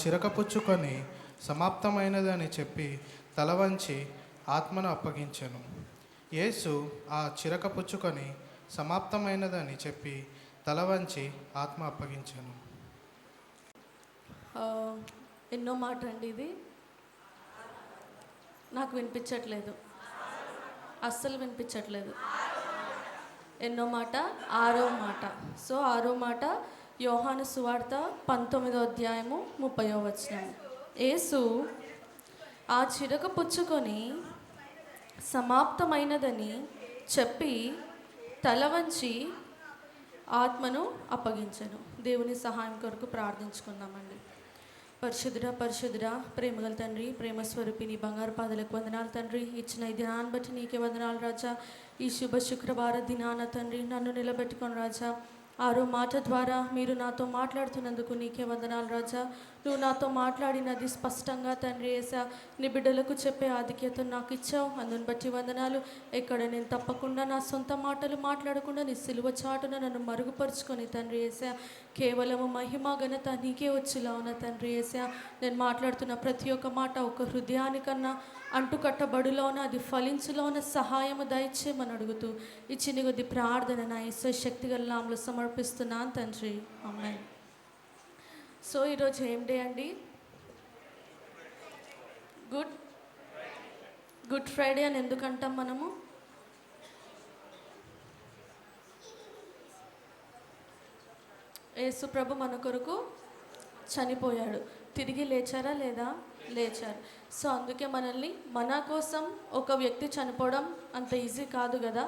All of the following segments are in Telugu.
చిరకపుచ్చుకొని సమాప్తమైనదని చెప్పి తల వంచి ఆత్మను అప్పగించెను. యేసు ఆ చిరకపుచ్చుకొని సమాప్తమైనదని చెప్పి తల వంచి ఆత్మ అప్పగించెను. ఎన్నో మాట అండి ఇది. నాకు వినిపించట్లేదు, అస్సలు వినిపించట్లేదు. ఎన్నో మాట? 6వ మాట. సో 6వ మాట యోహాను సువార్త 19వ అధ్యాయము 30వ వచనం. యేసు ఆ చిరక పుచ్చుకొని సమాప్తమైనదని చెప్పి తల వంచి ఆత్మను అప్పగించెను. దేవుని సహాయం కొరకు ప్రార్థించుకుందామండి. పరిశుద్ధుడా ప్రేమగల తండ్రి, ప్రేమ స్వరూపి, నీ బంగారు పాదలకు వందనాలు తండ్రి. ఇచ్చిన ఈ దినాన్ని బట్టి నీకే వందనాలు రాజా. ఈ శుభ శుక్రవార దినాన తండ్రి నన్ను నిలబెట్టుకొని రాజా, 6వ మాట ద్వారా మీరు నాతో మాట్లాడుతున్నందుకు నీకే వందనాలు రాజా. నువ్వు నాతో మాట్లాడినది స్పష్టంగా తండ్రి యేసా నీ బిడ్డలకు చెప్పే ఆధిక్యతను నాకు ఇచ్చావు. అందుని బట్టి వందనాలు. ఎక్కడ నేను తప్పకుండా నా సొంత మాటలు మాట్లాడకుండా నీ సిలువ చాటున నన్ను మరుగుపరుచుకొని తండ్రి యేసా కేవలము మహిమ ఘనత నీకే వచ్చేలా ఉన్న తండ్రి యేసా నేను మాట్లాడుతున్న ప్రతి ఒక్క మాట ఒక హృదయానికన్నా అంటుకట్టబడులోన అది ఫలించులోన సహాయము దయచేయమని అడుగుతూ ఈ చిన్న కొద్ది ప్రార్థన నా యేసు శక్తిగల నామములో సమర్పిస్తున్నాను తండ్రి, ఆమేన్. సో ఈరోజు ఏం డే అండి? గుడ్ ఫ్రైడే అని ఎందుకంటాం మనము? యేసు ప్రభు మన కొరకు చనిపోయాడు, తిరిగి లేచారా లేదా? లేచారు. సో అందుకే మనల్ని మన కోసం ఒక వ్యక్తి చనిపోవడం అంత ఈజీ కాదు కదా.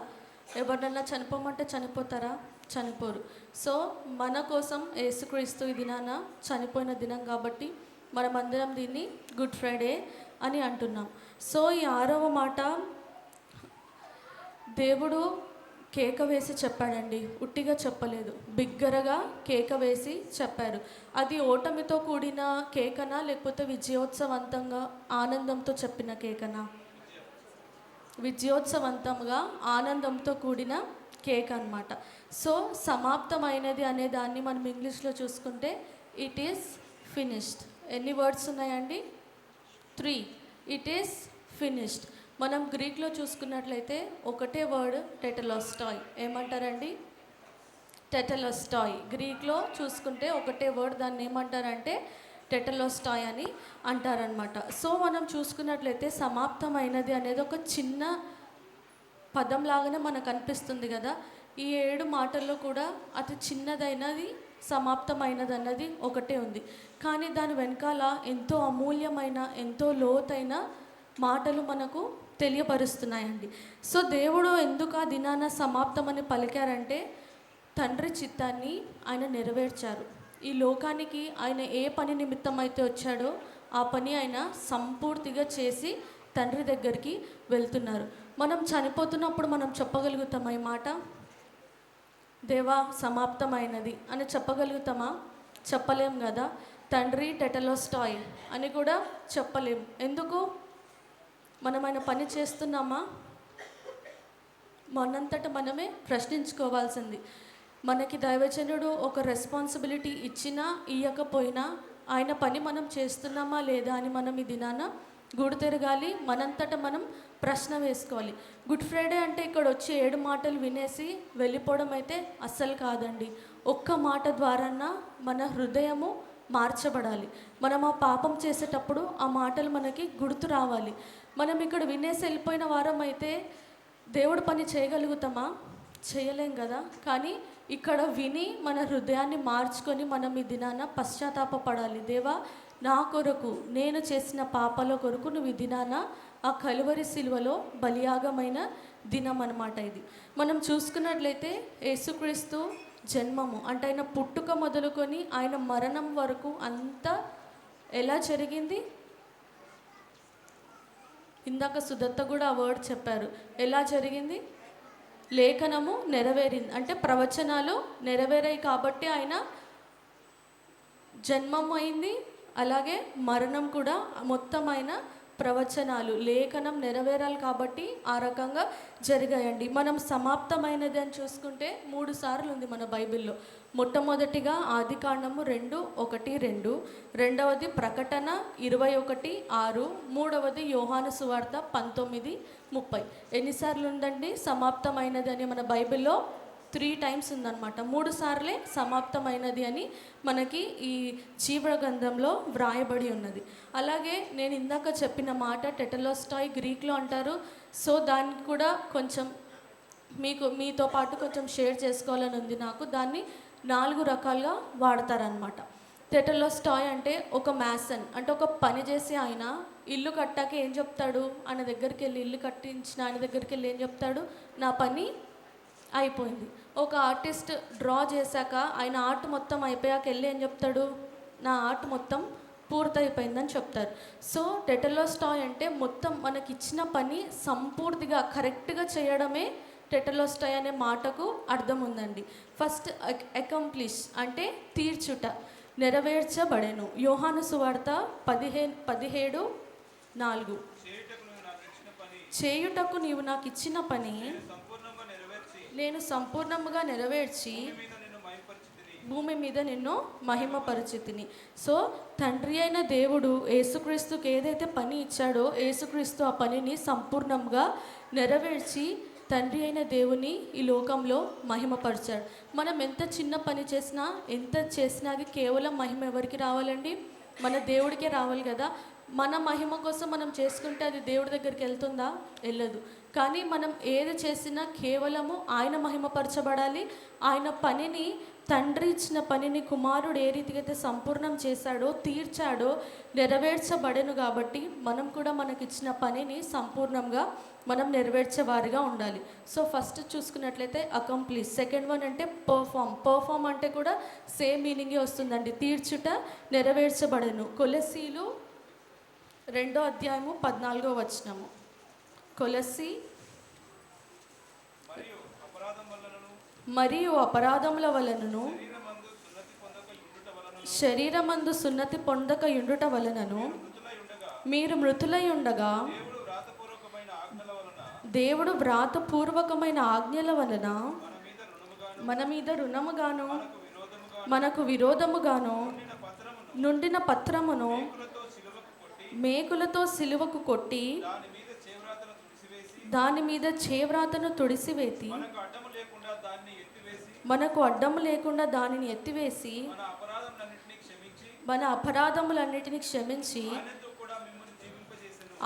ఎవరినన్నా చనిపోమంటే చనిపోతారా? చనిపోరు. సో మన కోసం యేసుక్రీస్తు ఈ దినాన చనిపోయిన దినం కాబట్టి మనమందరం దీన్ని గుడ్ ఫ్రైడే అని అంటున్నాం. సో ఈ 6వ మాట దేవుడు కేక వేసి చెప్పాడండి, ఉట్టిగా చెప్పలేదు, బిగ్గరగా కేక వేసి చెప్పారు. అది ఓటమితో కూడిన కేకనా లేకపోతే విజయోత్సవంతంగా ఆనందంతో చెప్పిన కేకనా? విజయోత్సవంతంగా ఆనందంతో కూడిన కేక్ అన్నమాట. సో సమాప్తమైనది అనే దాన్ని మనం ఇంగ్లీష్లో చూసుకుంటే ఇట్ ఈస్ ఫినిష్డ్. ఎన్ని వర్డ్స్ ఉన్నాయండి? 3. It is finished. మనం గ్రీక్లో చూసుకున్నట్లయితే ఒకటే వర్డ్ టెటెలోస్టాయ్. ఏమంటారండి? టెటెలోస్టాయ్. గ్రీక్లో చూసుకుంటే ఒకటే వర్డ్, దాన్ని ఏమంటారంటే టెటెలోస్టాయ్ అని అంటారనమాట. సో మనం చూసుకున్నట్లయితే సమాప్తమైనది అనేది ఒక చిన్న పదంలాగానే మనకు అనిపిస్తుంది కదా. ఈ 7 మాటల్లో కూడా అతి చిన్నదైనది సమాప్తమైనది అన్నది ఒకటే ఉంది. కానీ దాని వెనకాల ఎంతో అమూల్యమైన ఎంతో లోతైన మాటలు మనకు తెలియపరుస్తున్నాయండి. సో దేవుడు ఎందుకు ఆ దినాన సమాప్తమని పలికారంటే తండ్రి చిత్తాన్ని ఆయన నెరవేర్చారు. ఈ లోకానికి ఆయన ఏ పని నిమిత్తం అయితే వచ్చాడో ఆ పని ఆయన సంపూర్తిగా చేసి తండ్రి దగ్గరికి వెళ్తున్నారు. మనం చనిపోతున్నప్పుడు మనం చెప్పగలుగుతామా ఈ మాట? దేవా సమాప్తమైనది అని చెప్పగలుగుతామా? చెప్పలేం కదా. తండ్రి టెటెలోస్టాయ్ అని కూడా చెప్పలేం. ఎందుకు? మనం ఆయన పని చేస్తున్నామా? మనంతట మనమే ప్రశ్నించుకోవాల్సింది. మనకి దైవజనుడు ఒక రెస్పాన్సిబిలిటీ ఇచ్చినా ఇవ్వకపోయినా ఆయన పని మనం చేస్తున్నామా లేదా అని మనం ఈ దినాన గూడు తిరగాలి, మనంతట మనం ప్రశ్న వేసుకోవాలి. గుడ్ ఫ్రైడే అంటే ఇక్కడ వచ్చి 7 మాటలు వినేసి వెళ్ళిపోవడం అయితే అస్సలు కాదండి. ఒక్క మాట ద్వారాన్నా మన హృదయము మార్చబడాలి. మనం ఆ పాపం చేసేటప్పుడు ఆ మాటలు మనకి గుర్తు రావాలి. మనం ఇక్కడ వినేసి వెళ్ళిపోయిన వారం అయితే దేవుడు పని చేయగలుగుతామా? చేయలేం కదా. కానీ ఇక్కడ విని మన హృదయాన్ని మార్చుకొని మనం ఈ దినాన పశ్చాత్తాపపడాలి. దేవా నా కొరకు నేను చేసిన పాపాల కొరకు నువ్వు ఈ దినాన ఆ కలువరి సిలువలో బలియాగమైన దినం అన్నమాట ఇది. మనం చూసుకున్నట్లయితే యేసుక్రీస్తు జన్మము అంటే ఆయన పుట్టుక మొదలుకొని ఆయన మరణం వరకు అంతా ఎలా జరిగింది? ఇందాక సుదత్త కూడా ఆ వర్డ్ చెప్పారు. ఎలా జరిగింది? లేఖనము నెరవేరింది అంటే ప్రవచనాలు నెరవేరాయి కాబట్టి ఆయన జన్మం అయింది, అలాగే మరణం కూడా మొత్తం ఆయన ప్రవచనాలు లేఖనం నెరవేరాలి కాబట్టి ఆ రకంగా జరిగాయండి. మనం సమాప్తమైనది అని చూసుకుంటే 3 సార్లు ఉంది మన బైబిల్లో. మొట్టమొదటిగా ఆదికాండము 2:1-2, రెండవది ప్రకటన 21:6, మూడవది యోహాను సువార్త 19:30. ఎన్నిసార్లు ఉందండి సమాప్తమైనది అని మన బైబిల్లో? 3 టైమ్స్ ఉందన్నమాట. 3 సార్లే సమాప్తమైనది అని మనకి ఈ జీవ గ్రంథంలో వ్రాయబడి ఉన్నది. అలాగే నేను ఇందాక చెప్పిన మాట టెటలోస్టాయ్ గ్రీక్లో అంటారు. సో దానికి కూడా కొంచెం మీతో పాటు కొంచెం షేర్ చేసుకోవాలని ఉంది నాకు. దాన్ని 4 రకాలుగా వాడతారనమాట. టెటలోస్టాయ్ అంటే ఒక మ్యాసన్, అంటే ఒక పని చేసి ఆయన ఇల్లు కట్టాక ఏం చెప్తాడు? ఆయన దగ్గరికి వెళ్ళి, ఇల్లు కట్టించిన ఆయన దగ్గరికి వెళ్ళి ఏం చెప్తాడు? నా పని అయిపోయింది. ఒక ఆర్టిస్ట్ డ్రా చేశాక ఆయన ఆర్ట్ మొత్తం అయిపోయాక వెళ్ళి ఏం చెప్తాడు? నా ఆర్ట్ మొత్తం పూర్తయిపోయిందని చెప్తారు. సో టెటలోస్టాయ్ అంటే మొత్తం మనకి ఇచ్చిన పని సంపూర్తిగా కరెక్ట్గా చేయడమే టెటలోస్టాయ్ అనే మాటకు అర్థం ఉందండి. ఫస్ట్ అకంప్లిష్ అంటే తీర్చుట, నెరవేర్చబడెను. యోహాను సువార్త 17:4. చేయుటకు నీవు నాకు ఇచ్చిన పని నేను సంపూర్ణంగా నెరవేర్చి భూమి మీద నిన్ను మహిమపరిచితిని. సో తండ్రి అయిన దేవుడు యేసుక్రీస్తుకి ఏదైతే పని ఇచ్చాడో యేసుక్రీస్తు ఆ పనిని సంపూర్ణంగా నెరవేర్చి తండ్రి అయిన దేవుని ఈ లోకంలో మహిమపరిచాడు. మనం ఎంత చిన్న పని చేసినా, ఎంత చేసినా అది కేవలం మహిమ ఎవరికి రావాలండి? మన దేవుడికే రావాలి కదా. మన మహిమ కోసం మనం చేసుకుంటే అది దేవుడి దగ్గరికి వెళ్తుందా? వెళ్ళదు. కానీ మనం ఏది చేసినా కేవలము ఆయన మహిమపరచబడాలి. ఆయన పనిని, తండ్రి ఇచ్చిన పనిని కుమారుడు ఏ రీతిగా అయితే సంపూర్ణం చేశాడో, తీర్చాడో, నెరవేర్చబడెను. కాబట్టి మనం కూడా మనకిచ్చిన పనిని సంపూర్ణంగా మనం నెరవేర్చేవారిగా ఉండాలి. సో ఫస్ట్ చూసుకున్నట్లయితే అకంప్లీష్. సెకండ్ వన్ అంటే పర్ఫామ్ అంటే కూడా సేమ్ మీనింగే వస్తుందండి. తీర్చుట, నెరవేర్చబడెను. కొలస్సీలు 2:14. కొలస్సీ మరియు అపరాధముల వలనను శరీరమందు సున్నతి పొందక యుండుట వలనను మీరు మృతులై ఉండగా దేవుడు వ్రాతపూర్వకమైన ఆజ్ఞల వలన మన మీద రుణముగాను మనకు విరోధముగాను నుండిన పత్రమును మేకులతో సిలువకు కొట్టి దాని మీద చేవ్రాతను తుడిసివేసి మనకు అడ్డము లేకుండా దానిని ఎత్తివేసి మన అపరాధములన్నిటిని క్షమించి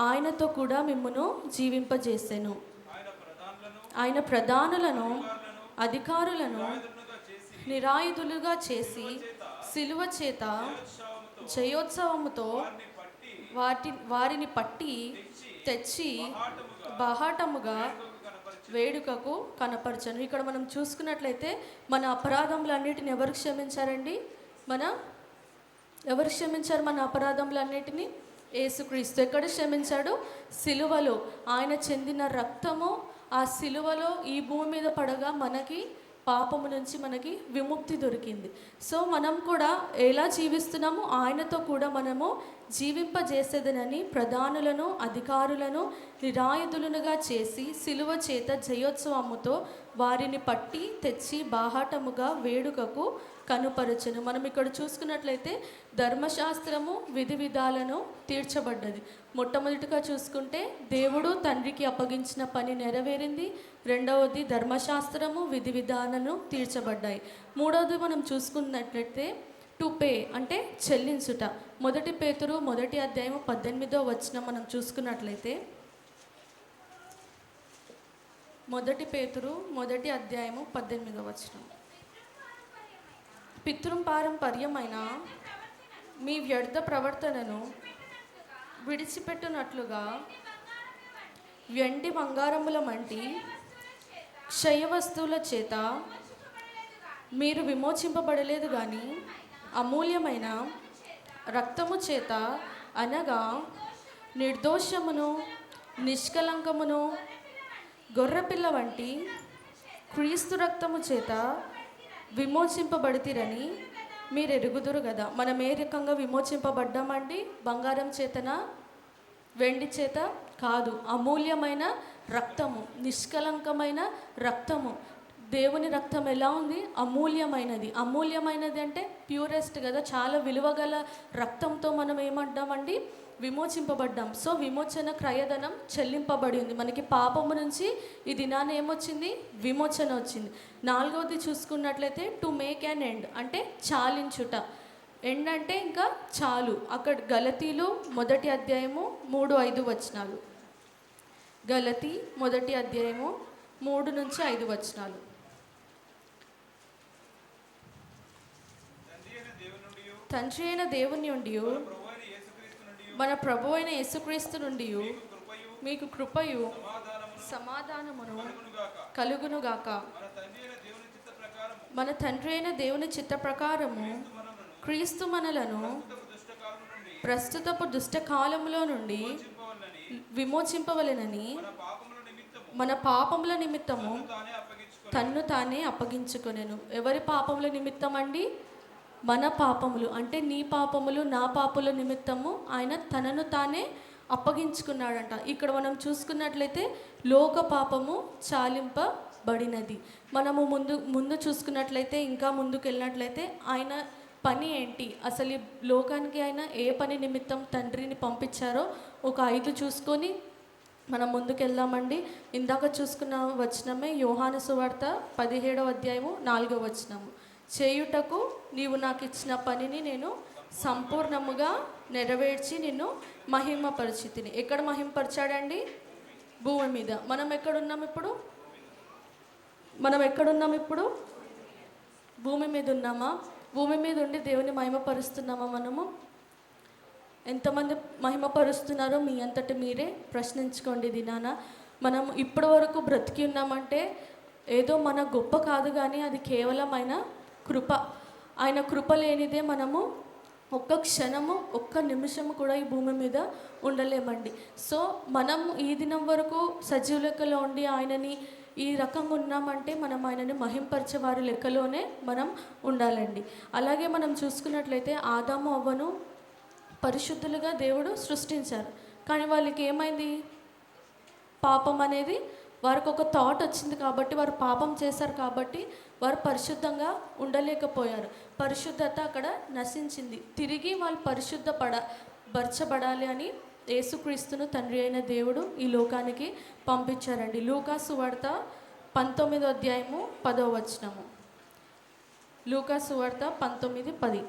ఆయనతో కూడా మిమ్మును జీవింపజేసెను. ఆయన ప్రధానులను, అధికారులను నిరాయుధులుగా చేసి సిలువ చేత జయోత్సవముతో వారిని పట్టి తెచ్చి బహాటముగా వేడుకకు కనపరచను. ఇక్కడ మనం చూసుకున్నట్లయితే మన అపరాధములన్నిటిని ఎవరు క్షమించారండి? ఎవరు క్షమించారు మన అపరాధములన్నిటిని? యేసుక్రీస్తు. ఎక్కడ క్షమించాడు? సిలువలో. ఆయన చెందిన రక్తము ఆ సిలువలో ఈ భూమి మీద పడగా మనకి పాపము నుంచి మనకి విముక్తి దొరికింది. సో మనం కూడా ఎలా జీవిస్తున్నామో ఆయనతో కూడా మనము జీవింపజేసేదనని ప్రధానులను, అధికారులను నిరాయుధులుగా చేసి సిలువ చేత జయోత్సవముతో వారిని పట్టి తెచ్చి బాహాటముగా వేడుకకు కనుపరచను. మనం ఇక్కడ చూసుకున్నట్లయితే ధర్మశాస్త్రము విధి విధాలను తీర్చబడ్డది. మొట్టమొదటిగా చూసుకుంటే దేవుడు తండ్రికి అప్పగించిన పని నెరవేరింది. రెండవది ధర్మశాస్త్రము విధి విధానాలను తీర్చబడ్డాయి. మూడవది మనం చూసుకున్నట్లయితే టు పే అంటే చెల్లించుట. 1 పేతురు 1:18 మనం చూసుకున్నట్లయితే 1 పేతురు 1:18 పితృపారంపర్యమైన మీ వ్యర్థ ప్రవర్తనను విడిచిపెట్టునట్లుగా వెండి బంగారముల వంటి క్షయ వస్తువుల చేత మీరు విమోచింపబడలేదు కానీ అమూల్యమైన రక్తము చేత, అనగా నిర్దోషమును నిష్కలంకమును గొర్రెపిల్ల వంటి క్రీస్తు రక్తము చేత విమోచింపబడితిరని మీరు ఎరుగుదురు కదా. మనం ఏ రకంగా విమోచింపబడ్డామండి? బంగారం చేతనా, వెండి చేత కాదు. అమూల్యమైన రక్తము, నిష్కలంకమైన రక్తము. దేవుని రక్తం ఎలా ఉంది? అమూల్యమైనది. అమూల్యమైనది అంటే ప్యూరెస్ట్ కదా, చాలా విలువగల రక్తంతో మనం ఏమంటామండి? విమోచింపబడ్డాం. సో విమోచన క్రయధనం చెల్లింపబడి ఉంది. మనకి పాపము నుంచి ఈ దినాన్ని ఏమొచ్చింది? విమోచన వచ్చింది. 4వది చూసుకున్నట్లయితే టు మేక్ అన్ ఎండ్ అంటే చాలించుట. ఎండ్ అంటే ఇంకా చాలు. అక్కడ గలతీలు 1వ అధ్యాయము 3-5 వచనాలు. గలతీ 1వ అధ్యాయము 3-5 వచనాలు. తండ్రి అయిన దేవుని నుండి మన ప్రభు అయిన యేసుక్రీస్తు నుండి మీకు కృపయు సమాధానమును కలుగునుగాక. మన తండ్రి అయిన దేవుని చిత్త ప్రకారము క్రీస్తు మనలను ప్రస్తుతపు దుష్టకాలములో నుండి విమోచింపవలెనని మన పాపముల నిమిత్తము తన్ను తానే అప్పగించుకొనెను. ఎవరి పాపముల నిమిత్తం అండి? మన పాపములు అంటే నీ పాపములు, నా పాపముల నిమిత్తము ఆయన తనను తానే అప్పగించుకున్నాడంట. ఇక్కడ మనం చూసుకున్నట్లయితే లోక పాపము చాలింపబడినది. మనము ముందు చూసుకున్నట్లయితే, ఇంకా ముందుకు వెళ్ళినట్లయితే ఆయన పని ఏంటి, అసలు ఈ లోకానికి ఆయన ఏ పని నిమిత్తం తండ్రిని పంపించారో ఒక 5 చూసుకొని మనం ముందుకు వెళ్దామండి. ఇందాక చూసుకున్న వచనమే యోహాను సువార్త 17వ అధ్యాయము 4వ వచనము. చేయుటకు నీవు నాకు ఇచ్చిన పనిని నేను సంపూర్ణముగా నెరవేర్చి నిన్ను మహిమపరిచితిని. ఎక్కడ మహిమపరిచాడండి? భూమి మీద. మనం ఎక్కడున్నాం ఇప్పుడు? భూమి మీద ఉన్నామా? భూమి మీద ఉండి దేవుని మహిమపరుస్తున్నామా? మనము ఎంతమంది మహిమపరుస్తున్నారో మీ అంతటి మీరే ప్రశ్నించుకోండి. దినాన మనం ఇప్పటి వరకు బ్రతికి ఉన్నామంటే ఏదో మన గొప్ప కాదు, కానీ అది కేవలం ఆయన కృప. ఆయన కృప లేనిదే మనము ఒక్క క్షణము, ఒక్క నిమిషము కూడా ఈ భూమి మీద ఉండలేమండి. సో మనం ఈ దినం వరకు సజీవ లెక్కలో ఉండి ఆయనని ఈ రకంగా ఉన్నామంటే మనం ఆయనని మహింపరిచే వారి లెక్కలోనే మనం ఉండాలండి. అలాగే మనం చూసుకున్నట్లయితే ఆదాము అవ్వను పరిశుద్ధులుగా దేవుడు సృష్టించారు. కానీ వాళ్ళకి ఏమైంది? పాపం అనేది వారికి ఒక థాట్ వచ్చింది కాబట్టి, వారు పాపం చేశారు కాబట్టి వారు పరిశుద్ధంగా ఉండలేకపోయారు. పరిశుద్ధత అక్కడ నశించింది. తిరిగి వాళ్ళు బర్చబడాలి అని యేసుక్రీస్తును తండ్రి అయిన దేవుడు ఈ లోకానికి పంపించారండి. లూకా సువార్త 19వ అధ్యాయము 10వ వచనము. లూకా సువార్త 19:10.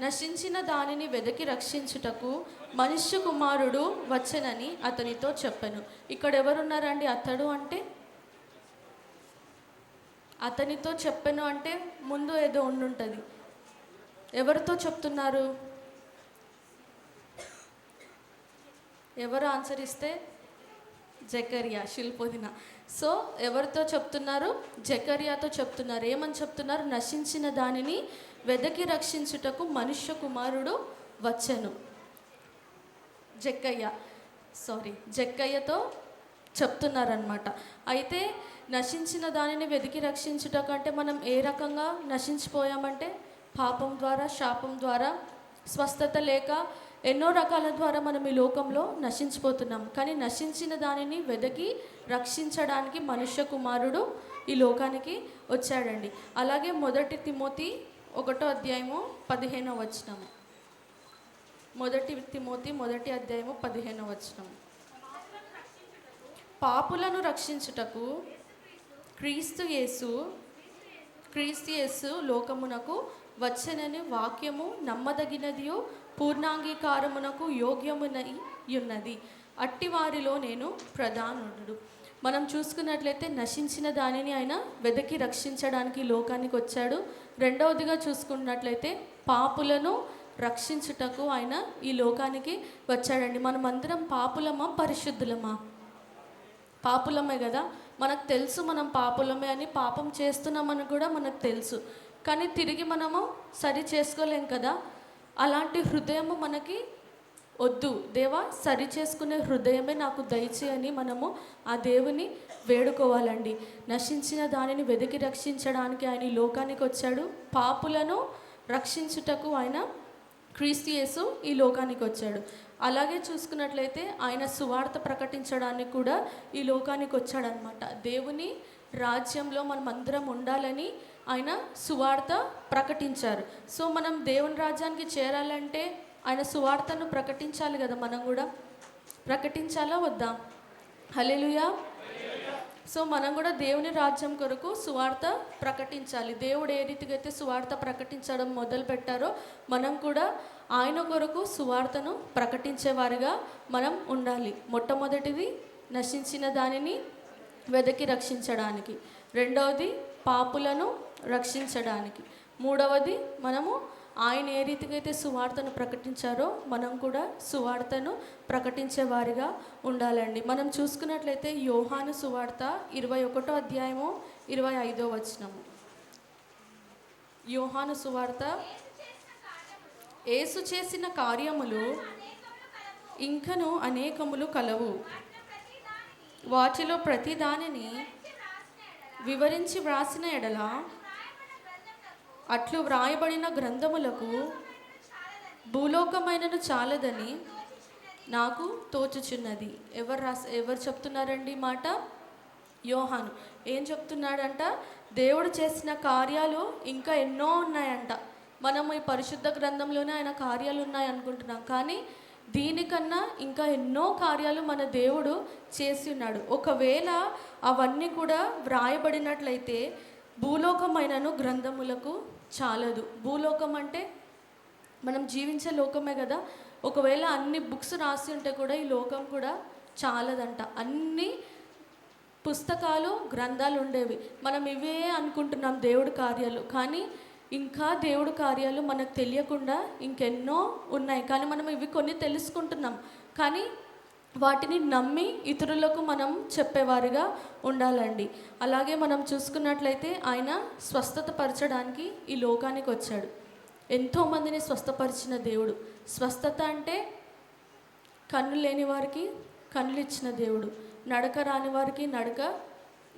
నశించిన దానిని వెదకి రక్షించుటకు మనుష్య కుమారుడు వచ్చెనని అతనితో చెప్పెను. ఇక్కడ ఎవరున్నారండి? అతడు అంటే అతనితో చెప్పెను అంటే ముందు ఏదో ఉండుంటుంది. ఎవరితో చెప్తున్నారు? ఎవరు ఆన్సర్ ఇస్తే? జకరియా, శిల్పోదిన. సో ఎవరితో చెప్తున్నారు? జకరియాతో చెప్తున్నారు. ఏమని చెప్తున్నారు? నశించిన దానిని వెదకి రక్షించుటకు మనుష్య కుమారుడు వచ్చెను. జక్కయ్యతో చెప్తున్నారనమాట. అయితే నశించిన దానిని వెతికి రక్షించుటకు అంటే మనం ఏ రకంగా నశించిపోయామంటే పాపం ద్వారా, శాపం ద్వారా, స్వస్థత లేక ఎన్నో రకాల ద్వారా మనం ఈ లోకంలో నశించిపోతున్నాం. కానీ నశించిన దానిని వెదకి రక్షించడానికి మనుష్య కుమారుడు ఈ లోకానికి వచ్చాడండి. అలాగే 1 తిమోతి 1వ అధ్యాయము 15వ వచనము. 1 తిమోతి 1వ అధ్యాయము 15వ వచనం. పాపులను రక్షించుటకు క్రీస్తు యేసు లోకమునకు వచ్చెనని వాక్యము నమ్మదగినదియు పూర్ణాంగీకారమునకు యోగ్యమునయున్నది. అట్టి వారిలో నేను ప్రధానుడు. మనం చూసుకున్నట్లయితే నశించిన దానిని ఆయన వెదకి రక్షించడానికి లోకానికి వచ్చాడు. రెండవదిగా చూసుకున్నట్లయితే పాపులను రక్షించుటకు ఆయన ఈ లోకానికి వచ్చాడండి. మనమందరం పాపులమా పరిశుద్ధులమా? పాపులమే కదా. మనకు తెలుసు మనం పాపులమే అని, పాపం చేస్తున్నామని కూడా మనకు తెలుసు. కానీ తిరిగి మనము సరి చేసుకోలేం కదా. అలాంటి హృదయము మనకి వద్దు. దేవా, సరి చేసుకునే హృదయమే నాకు దయచేయని మనము ఆ దేవుని వేడుకోవాలండి. నశించిన దానిని వెతికి రక్షించడానికి ఆయన ఈ లోకానికి వచ్చాడు. పాపులను రక్షించుటకు ఆయన క్రీస్తు యేసు ఈ లోకానికి వచ్చాడు. అలాగే చూసుకున్నట్లయితే ఆయన సువార్త ప్రకటించడానికి కూడా ఈ లోకానికి వచ్చాడనమాట. దేవుని రాజ్యంలో మనం అందరం ఉండాలని ఆయన సువార్త ప్రకటించారు. సో మనం దేవుని రాజ్యానికి చేరాలంటే ఆయన సువార్తను ప్రకటించాలి కదా, మనం కూడా ప్రకటించాలా వద్దా? హల్లెలూయా. సో మనం కూడా దేవుని రాజ్యం కొరకు సువార్త ప్రకటించాలి. దేవుడు ఏ రీతిగా అయితే సువార్త ప్రకటించడం మొదలు పెట్టారో మనం కూడా ఆయన కొరకు సువార్తను ప్రకటించేవారుగా మనం ఉండాలి. మొట్టమొదటిది నశించిన దానిని వెదకి రక్షించడానికి, రెండవది పాపులను రక్షించడానికి, మూడవది మనము ఆయన ఏ రీతిగా అయితే సువార్తను ప్రకటించారో మనం కూడా సువార్తను ప్రకటించే వారిగా ఉండాలండి. మనం చూసుకున్నట్లయితే యోహాను సువార్త 21వ అధ్యాయము 25వ వచనము. యోహాను సువార్త, యేసు చేసిన కార్యములు ఇంకను అనేకములు కలవు, వాటిలో ప్రతి దానిని వివరించి వ్రాసిన ఎడల అట్లు వ్రాయబడిన గ్రంథములకు భూలోకమైనను చాలదని నాకు తోచుచున్నది. ఎవరు చెప్తున్నారండి ఈ మాట? యోహాను. ఏం చెప్తున్నాడంట? దేవుడు చేసిన కార్యాలు ఇంకా ఎన్నో ఉన్నాయంట. మనం ఈ పరిశుద్ధ గ్రంథంలోనే ఆయన కార్యాలు ఉన్నాయి అనుకుంటున్నాం, కానీ దీనికన్నా ఇంకా ఎన్నో కార్యాలు మన దేవుడు చేసి ఉన్నాడు. ఒకవేళ అవన్నీ కూడా వ్రాయబడినట్లయితే భూలోకమైనను గ్రంథములకు చాలదు. భూలోకం అంటే మనం జీవించే లోకమే కదా. ఒకవేళ అన్ని బుక్స్ రాసి ఉంటే కూడా ఈ లోకం కూడా చాలదంట. అన్ని పుస్తకాలు, గ్రంథాలు ఉండేవి. మనం ఇవే అనుకుంటున్నాం దేవుడి కార్యాలు, కానీ ఇంకా దేవుడి కార్యాలు మనకు తెలియకుండా ఇంకెన్నో ఉన్నాయి. కానీ మనం ఇవి కొన్ని తెలుసుకుంటున్నాం, కానీ వాటిని నమ్మి ఇతరులకు మనం చెప్పేవారిగా ఉండాలండి. అలాగే మనం చూసుకున్నట్లయితే ఆయన స్వస్థత పరచడానికి ఈ లోకానికి వచ్చాడు. ఎంతోమందిని స్వస్థపరిచిన దేవుడు. స్వస్థత అంటే కన్ను లేని వారికి కన్నులు ఇచ్చిన దేవుడు, నడక రాని వారికి నడక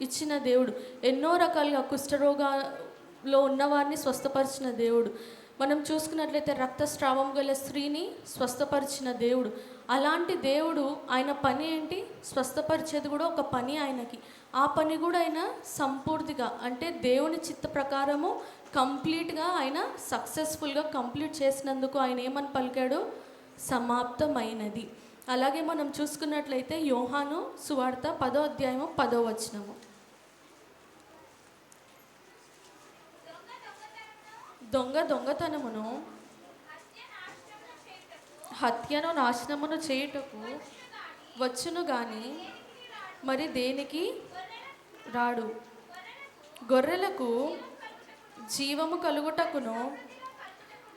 ఇచ్చిన దేవుడు, ఎన్నో రకాలుగా కుష్ఠరోగంలో ఉన్నవారిని స్వస్థపరిచిన దేవుడు. మనం చూసుకున్నట్లయితే రక్తస్రావం గల స్త్రీని స్వస్థపరిచిన దేవుడు. అలాంటి దేవుడు ఆయన పని ఏంటి? స్వస్థపరిచేది కూడా ఒక పని ఆయనకి. ఆ పని కూడా ఆయన సంపూర్తిగా, అంటే దేవుని చిత్త ప్రకారము కంప్లీట్గా ఆయన సక్సెస్ఫుల్గా కంప్లీట్ చేసినందుకు ఆయన ఏమని పలికాడు? సమాప్తమైనది. అలాగే మనం చూసుకున్నట్లయితే యోహాను సువార్త 10వ అధ్యాయము 10వ వచనము. దొంగతనమును హత్యను నాశనమును చేయుటకు వచ్చును గాని మరి దేనికి రాడు. గొర్రెలకు జీవము కలుగుటకును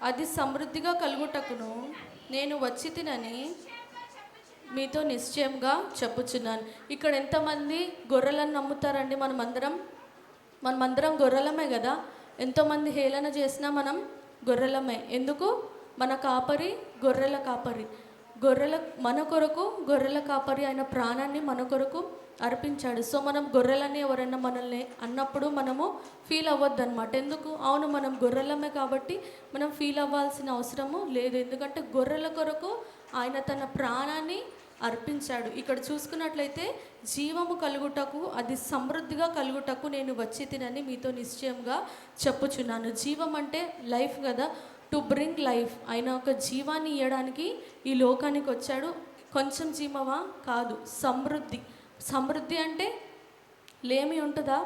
అది సమృద్ధిగా కలుగుటకును నేను వచ్చి తినని మీతో నిశ్చయంగా చెప్పుచున్నాను. ఇక్కడ ఎంతమంది గొర్రెలను నమ్ముతారండి? మనమందరం గొర్రెలమే కదా. ఎంతోమంది హేళన చేసినా మనం గొర్రెలమే. ఎందుకు? మన కాపరి గొర్రెల కాపరి. మన కొరకు గొర్రెల కాపరి ఆయన ప్రాణాన్ని మన కొరకు అర్పించాడు. సో మనం గొర్రెలని ఎవరైనా మనల్ని అన్నప్పుడు మనము ఫీల్ అవ్వద్దు అనమాట. ఎందుకు? అవును, మనం గొర్రెలమే కాబట్టి మనం ఫీల్ అవ్వాల్సిన అవసరము లేదు. ఎందుకంటే గొర్రెల కొరకు ఆయన తన ప్రాణాన్ని అర్పించాడు. ఇక్కడ చూసుకున్నట్లయితే జీవము కలుగుటకు అది సమృద్ధిగా కలుగుటకు నేను వచ్చి తినని మీతో నిశ్చయంగా చెప్పుచున్నాను. జీవం అంటే లైఫ్ కదా, టు బ్రింగ్ లైఫ్. ఆయన ఒక జీవాన్ని ఇవ్వడానికి ఈ లోకానికి వచ్చాడు. కొంచెం జీవమా? కాదు, సమృద్ధి అంటే లేమి ఉంటుందా?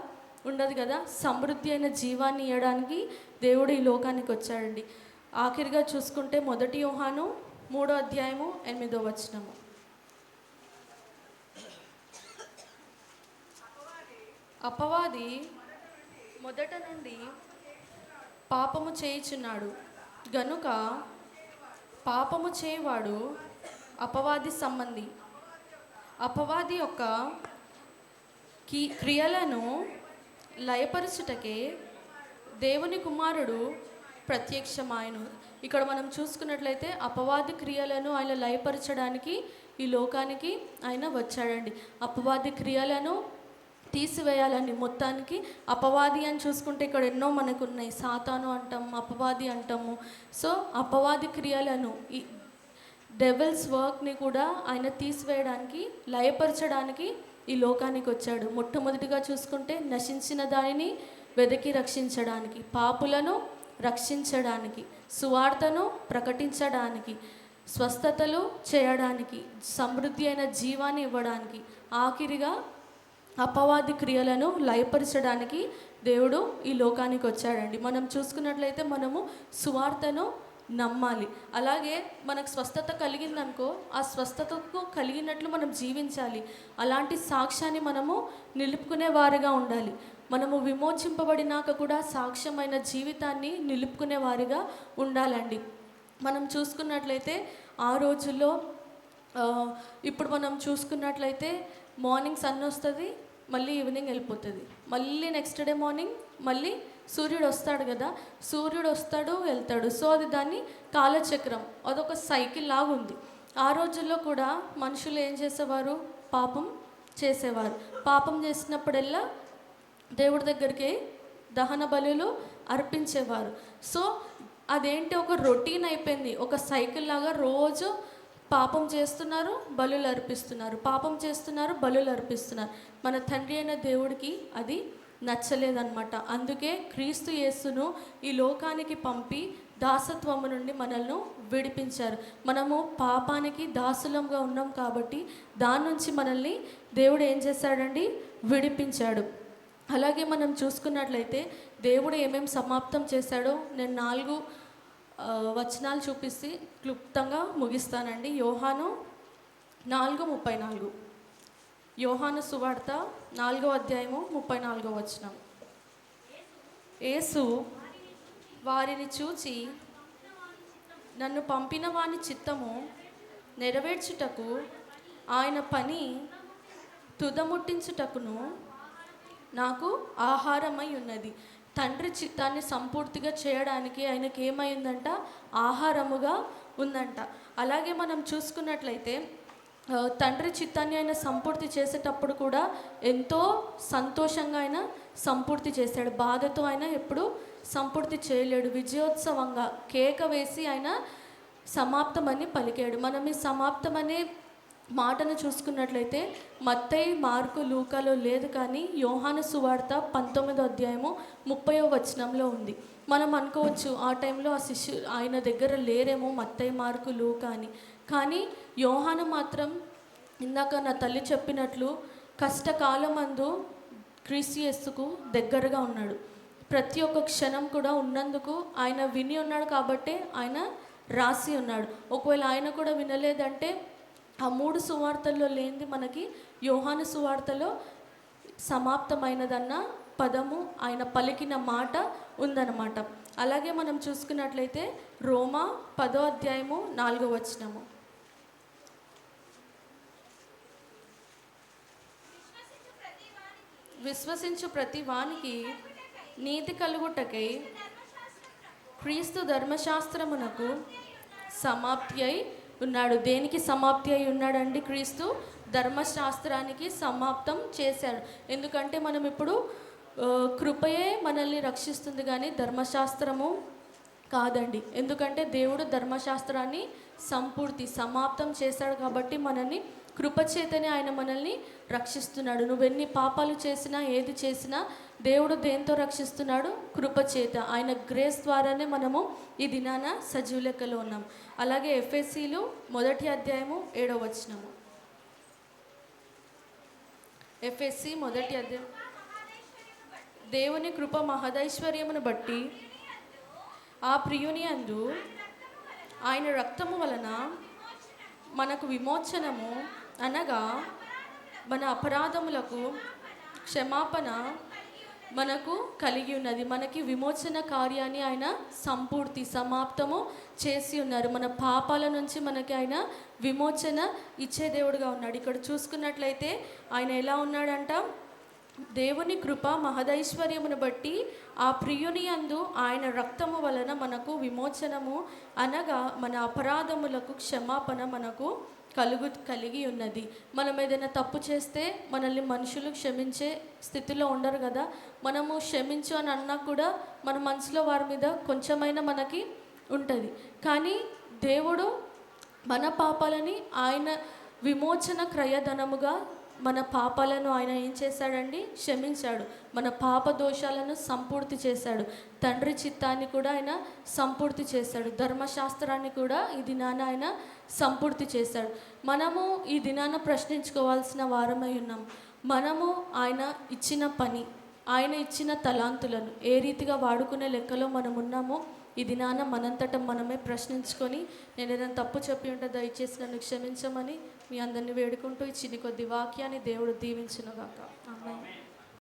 ఉండదు కదా. సమృద్ధి అయిన జీవాన్ని ఇవ్వడానికి దేవుడు ఈ లోకానికి వచ్చాడండి. ఆఖరిగా చూసుకుంటే 1 యోహాను 3వ అధ్యాయము 8వ వచనము. అపవాది మొదట నుండి పాపము చేయుచున్నాడు గనుక పాపము చేయవాడు అపవాది సంబంధి. అపవాది యొక్క క్రియలను లయపరచుటకే దేవుని కుమారుడు ప్రత్యక్షమాయను. ఇక్కడ మనం చూసుకున్నట్లయితే అపవాది క్రియలను ఆయన లయపరచడానికి ఈ లోకానికి ఆయన వచ్చాడండి. అపవాది క్రియలను తీసివేయాలని మొత్తానికి. అపవాది అని చూసుకుంటే ఇక్కడ ఎన్నో మనకు ఉన్నాయి. సాతాను అంటాము, అపవాది అంటాము. సో అపవాది క్రియలను, ఈ డెవిల్స్ వర్క్ని కూడా ఆయన తీసివేయడానికి, లయపరచడానికి ఈ లోకానికి వచ్చాడు. మొట్టమొదటిగా చూసుకుంటే నశించిన దానిని వెదకి రక్షించడానికి, పాపులను రక్షించడానికి, సువార్తను ప్రకటించడానికి, స్వస్థతలు చేయడానికి, సమృద్ధి అయిన జీవాన్ని ఇవ్వడానికి, ఆఖరిగా అపవాది క్రియలను లయపరచడానికి దేవుడు ఈ లోకానికి వచ్చాడండి. మనం చూసుకున్నట్లయితే మనము సువార్తను నమ్మాలి. అలాగే మనకు స్వస్థత కలిగిందనుకో, ఆ స్వస్థతకు కలిగినట్లు మనం జీవించాలి. అలాంటి సాక్ష్యాన్ని మనము నిలుపుకునే వారిగా ఉండాలి. మనము విమోచింపబడినాక కూడా సాక్ష్యమైన జీవితాన్ని నిలుపుకునే వారిగా ఉండాలండి. మనం చూసుకున్నట్లయితే ఆ రోజుల్లో ఇప్పుడు మనం చూసుకున్నట్లయితే మార్నింగ్ సన్ వస్తుంది, మళ్ళీ ఈవినింగ్ వెళ్ళిపోతుంది, మళ్ళీ నెక్స్ట్ డే మార్నింగ్ మళ్ళీ సూర్యుడు వస్తాడు కదా, సూర్యుడు వస్తాడు వెళ్తాడు. సో అది దాన్ని కాలచక్రం, అదొక సైకిల్ లాగా ఉంది. ఆ రోజుల్లో కూడా మనుషులు ఏం చేసేవారు? పాపం చేసేవారు. పాపం చేసినప్పుడల్లా దేవుడి దగ్గరికి దహన బలులు అర్పించేవారు. సో అదేంటి, ఒక రొటీన్ అయిపోయింది, ఒక సైకిల్ లాగా. రోజు పాపం చేస్తున్నారు, బలులు అర్పిస్తున్నారు, పాపం చేస్తున్నారు, బలులు అర్పిస్తున్నారు. మన తండ్రి అయిన దేవుడికి అది నచ్చలేదన్నమాట. అందుకే క్రీస్తు యేసును ఈ లోకానికి పంపి దాసత్వము నుండి మనల్ని విడిపించారు. మనము పాపానికి దాసులంగా ఉన్నాం కాబట్టి దాని నుంచి మనల్ని దేవుడు ఏం చేశాడండి? విడిపించాడు. అలాగే మనం చూసుకున్నట్లయితే దేవుడు ఏమేమి సమాప్తం చేశాడో నేను 4 వచనాలు చూపిస్తే క్లుప్తంగా ముగిస్తానండి. యోహాను 4:34. యోహాను సువార్త 4వ అధ్యాయము 34వ వచనం. యేసు వారిని చూచి, నన్ను పంపిన వాని చిత్తము నెరవేర్చుటకు ఆయన పని తుదముట్టించుటకును నాకు ఆహారమై ఉన్నది. తండ్రి చిత్తాన్ని సంపూర్తిగా చేయడానికి ఆయనకి ఏమైందంట? ఆహారముగా ఉందంట. అలాగే మనం చూసుకున్నట్లయితే తండ్రి చిత్తాన్ని ఆయన సంపూర్తి చేసేటప్పుడు కూడా ఎంతో సంతోషంగా ఆయన సంపూర్తి చేశాడు. బాధతో ఆయన ఎప్పుడు సంపూర్తి చేయలేడు. విజయోత్సవంగా కేక వేసి ఆయన సమాప్తమని పలికాడు. మనం ఈ సమాప్తమనే మాటను చూసుకున్నట్లయితే మత్తయి, మార్కు, లూకాలో లేదు, కానీ యోహాను సువార్త 19వ అధ్యాయము 30వ వచనంలో ఉంది. మనం అనుకోవచ్చు ఆ టైంలో ఆ ఆయన దగ్గర లేరేమో మత్తయి, మార్కు, లూకా అని. కానీ యోహాను మాత్రం ఇందాక నా తల్లి చెప్పినట్లు కష్టకాలమందు క్రీస్తు యేసుకు దగ్గరగా ఉన్నాడు. ప్రతి ఒక్క క్షణం కూడా ఉన్నందుకు ఆయన విని ఉన్నాడు కాబట్టి ఆయన రాసి ఉన్నాడు. ఒకవేళ ఆయన కూడా వినలేదంటే ఆ 3 సువార్తల్లో లేనిది మనకి యోహాను సువార్తలో సమాప్తమైనదన్న పదము, ఆయన పలికిన మాట ఉందన్నమాట. అలాగే మనం చూసుకున్నట్లయితే రోమా 10వ అధ్యాయము 4వ వచనము. విశ్వసించు ప్రతి వానికి నీతి కలుగుటకై క్రీస్తు ధర్మశాస్త్రమునకు సమాప్తి అయి ఉన్నాడు. దేనికి సమాప్తి అయి ఉన్నాడండి? క్రీస్తు ధర్మశాస్త్రానికి సమాప్తం చేశాడు. ఎందుకంటే మనం ఇప్పుడు కృపయే మనల్ని రక్షిస్తుంది కానీ ధర్మశాస్త్రము కాదండి. ఎందుకంటే దేవుడు ధర్మశాస్త్రాన్ని సమాప్తం చేశాడు కాబట్టి మనల్ని కృపచేతనే ఆయన మనల్ని రక్షిస్తున్నాడు. నువ్వెన్ని పాపాలు చేసినా, ఏది చేసినా దేవుడు దేంతో రక్షిస్తున్నాడు? కృపచేత. ఆయన గ్రేస్ ద్వారానే మనము ఈ దినాన సజీవ లెక్కలో ఉన్నాం. అలాగే ఎఫెసీలు 1వ అధ్యాయము 7వ వచనము. ఎఫెసీ 1వ అధ్యాయం. దేవుని కృప మహదైశ్వర్యమును బట్టి ఆ ప్రియుని యందు ఆయన రక్తము వలన మనకు విమోచనము, అనగా మన అపరాధములకు క్షమాపణ మనకు కలిగి ఉన్నది. మనకి విమోచన కార్యాన్ని ఆయన సమాప్తము చేసి ఉన్నారు. మన పాపాల నుంచి మనకి ఆయన విమోచన ఇచ్చే దేవుడుగా ఉన్నాడు. ఇక్కడ చూసుకున్నట్లయితే ఆయన ఎలా ఉన్నాడంట? దేవుని కృప మహదైశ్వర్యమును బట్టి ఆ ప్రియుని యందు ఆయన రక్తము వలన మనకు విమోచనము, అనగా మన అపరాధములకు క్షమాపణ మనకు కలిగి ఉన్నది. మనం ఏదైనా తప్పు చేస్తే మనల్ని మనుషులు క్షమించే స్థితిలో ఉండరు కదా. మనము క్షమించు అని అన్నా కూడా మన మనసులో వారి మీద కొంచెమైనా మనకి ఉంటుంది. కానీ దేవుడు మన పాపాలని ఆయన విమోచన క్రయధనముగా మన పాపాలను ఆయన ఏం చేశాడండి? క్షమించాడు. మన పాప దోషాలను సంపూర్తి చేశాడు. తండ్రి చిత్తాన్ని కూడా ఆయన సంపూర్తి చేశాడు. ధర్మశాస్త్రాన్ని కూడా ఈ దినాన ఆయన సంపూర్తి చేశాడు. మనము ఈ దినాన ప్రశ్నించుకోవాల్సిన వారమై ఉన్నాం. మనము ఆయన ఇచ్చిన పని, ఆయన ఇచ్చిన తలాంతులను ఏ రీతిగా వాడుకునే లెక్కలో మనం ఉన్నామో ఈ దినాన మనంతటా మనమే ప్రశ్నించుకొని, నేను ఏదైనా తప్పు చెప్పి ఉంటే దయచేసి నన్ను క్షమించమని మీ అందరిని వేడుకుంటూ ఈ చిన్ని కొద్ది వాక్యాన్ని దేవుడు దీవించునుగాక. ఆమేన్.